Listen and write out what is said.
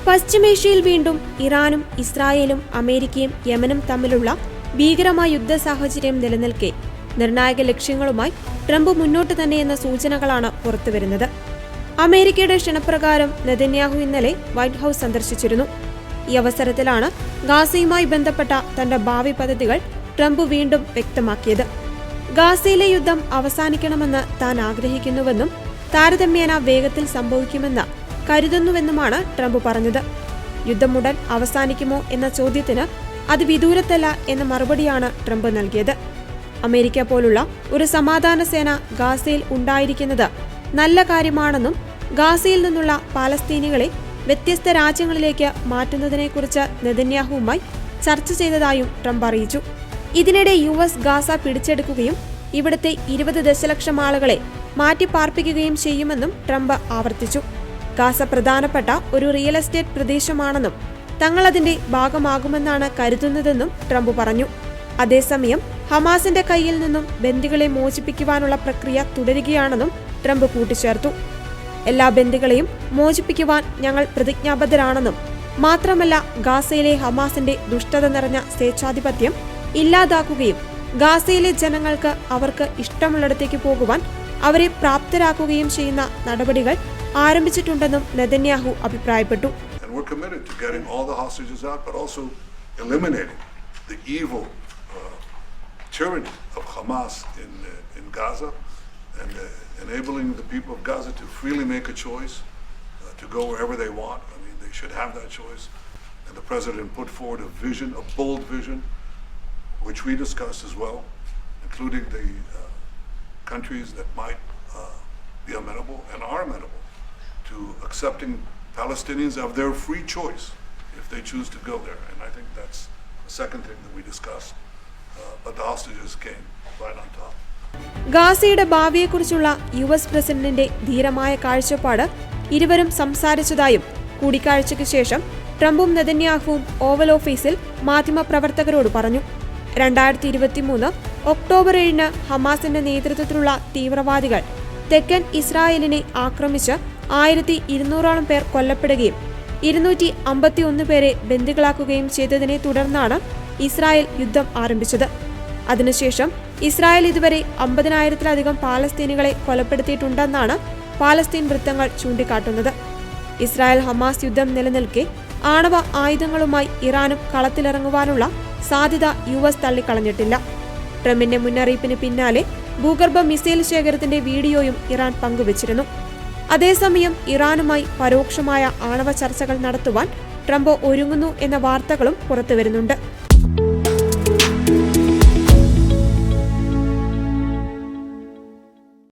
പശ്ചിമേഷ്യയിൽ വീണ്ടും ഇറാനും ഇസ്രായേലും അമേരിക്കയും യമനും തമ്മിലുള്ള ഭീകരമായ യുദ്ധ സാഹചര്യം നിലനിൽക്കെ നിർണായക ലക്ഷ്യങ്ങളുമായി ട്രംപ് മുന്നോട്ട് തന്നെയെന്ന സൂചനകളാണ് പുറത്തുവരുന്നത്. അമേരിക്കയുടെ ക്ഷണപ്രകാരം നെതന്യാഹു ഇന്നലെ വൈറ്റ് ഹൌസ് സന്ദർശിച്ചിരുന്നു. ഈ അവസരത്തിലാണ് ഗാസയുമായി ബന്ധപ്പെട്ട തന്റെ ഭാവി പദ്ധതികൾ ട്രംപ് വീണ്ടും വ്യക്തമാക്കിയത്. ഗാസയിലെ യുദ്ധം അവസാനിക്കണമെന്ന് താൻ ആഗ്രഹിക്കുന്നുവെന്നും താരതമ്യേന വേഗത്തിൽ സംഭവിക്കുമെന്ന് കരുതുന്നുവെന്നുമാണ് ട്രംപ് പറഞ്ഞത്. യുദ്ധം ഉടൻ അവസാനിക്കുമോ എന്ന ചോദ്യത്തിന് അത് വിദൂരത്തല്ല എന്ന മറുപടിയാണ് ട്രംപ് നൽകിയത്. അമേരിക്ക പോലുള്ള ഒരു സമാധാന സേന ഗാസയിൽ ഉണ്ടായിരിക്കുന്നത് നല്ല കാര്യമാണെന്നും ഗാസയിൽ നിന്നുള്ള പാലസ്തീനികളെ വ്യത്യസ്ത രാജ്യങ്ങളിലേക്ക് മാറ്റുന്നതിനെക്കുറിച്ച് നെതന്യാഹുവുമായി ചർച്ച ചെയ്തതായും ട്രംപ് അറിയിച്ചു. ഇതിനിടെ US ഗാസ പിടിച്ചെടുക്കുകയും ഇവിടുത്തെ 20 ദശലക്ഷം ആളുകളെ മാറ്റിപ്പാർപ്പിക്കുകയും ചെയ്യുമെന്നും ട്രംപ് ആവർത്തിച്ചു. ഗാസ പ്രധാനപ്പെട്ട ഒരു റിയൽ എസ്റ്റേറ്റ് പ്രദേശമാണെന്നും തങ്ങൾ അതിന്റെ ഭാഗമാകുമെന്നാണ് കരുതുന്നതെന്നും ട്രംപ് പറഞ്ഞു. അതേസമയം ഹമാസിന്റെ കയ്യിൽ നിന്നും ബന്ദികളെ മോചിപ്പിക്കുവാനുള്ള പ്രക്രിയ തുടരുകയാണെന്നും ട്രംപ് കൂട്ടിച്ചേർത്തു. എല്ലാ ബന്ദികളെയും മോചിപ്പിക്കുവാൻ ഞങ്ങൾ പ്രതിജ്ഞാബദ്ധരാണെന്നും മാത്രമല്ല ഗാസയിലെ ഹമാസിന്റെ ദുഷ്ടത നിറഞ്ഞ സ്വേച്ഛാധിപത്യം ഇല്ലാതാക്കുകയും ഗാസയിലെ ജനങ്ങൾക്ക് അവർക്ക് ഇഷ്ടമുള്ളിടത്തേക്ക് പോകുവാൻ അവരെ പ്രാപ്തരാക്കുകയും ചെയ്യുന്ന നടപടികൾ ആരംഭിച്ചിട്ടുണ്ടെന്നും നെതന്യാഹു അഭിപ്രായപ്പെട്ടു. tyranny of Hamas in Gaza and enabling the people of Gaza to freely make a choice to go wherever they want. I mean, they should have that choice. And the president put forward a vision, a bold vision, which we discussed as well, including the countries that might be amenable and are amenable to accepting Palestinians of their free choice if they choose to go there. And I think that's the second thing that we discussed. But the hostages came right on top. ഗാസയുടെ ഭാവിയെക്കുറിച്ചുള്ള US പ്രസിഡന്റിന്റെ ധീരമായ കാഴ്ചപ്പാട് ഇരുവരും സംസാരിച്ചതായും കൂടിക്കാഴ്ചയ്ക്ക് ശേഷം ട്രംപും നെതന്യാഹുവും oval ഓഫീസിൽ മാധ്യമപ്രവർത്തകരോട് പറഞ്ഞു. 2023 ഒക്ടോബർ 7 ഹമാസിന്റെ നേതൃത്വത്തിലുള്ള തീവ്രവാദികൾ തെക്കൻ ഇസ്രായേലിനെ ആക്രമിച്ച് 1200ഓളം പേർ കൊല്ലപ്പെടുകയും 251 പേരെ ബന്ദികളാക്കുകയും ചെയ്തതിനെ തുടർന്നാണ് ഇസ്രായേൽ യുദ്ധം ആരംഭിച്ചത്. അതിനുശേഷം ഇസ്രായേൽ ഇതുവരെ 50,000-ലധികം പാലസ്തീനികളെ കൊലപ്പെടുത്തിയിട്ടുണ്ടെന്നാണ് പാലസ്തീൻ വൃത്തങ്ങൾ ചൂണ്ടിക്കാട്ടുന്നത്. ഇസ്രായേൽ ഹമാസ് യുദ്ധം നിലനിൽക്കെ ആണവ ആയുധങ്ങളുമായി ഇറാനും കളത്തിലിറങ്ങുവാനുള്ള സാധ്യത US തള്ളിക്കളഞ്ഞിട്ടില്ല. ട്രംപിന്റെ മുന്നറിയിപ്പിന് പിന്നാലെ ഭൂഗർഭ മിസൈൽ ശേഖരത്തിന്റെ വീഡിയോയും ഇറാൻ പങ്കുവച്ചിരുന്നു. അതേസമയം ഇറാനുമായി പരോക്ഷമായ ആണവ ചർച്ചകൾ നടത്തുവാൻ ട്രംപ് ഒരുങ്ങുന്നു എന്ന വാർത്തകളും പുറത്തുവരുന്നുണ്ട്.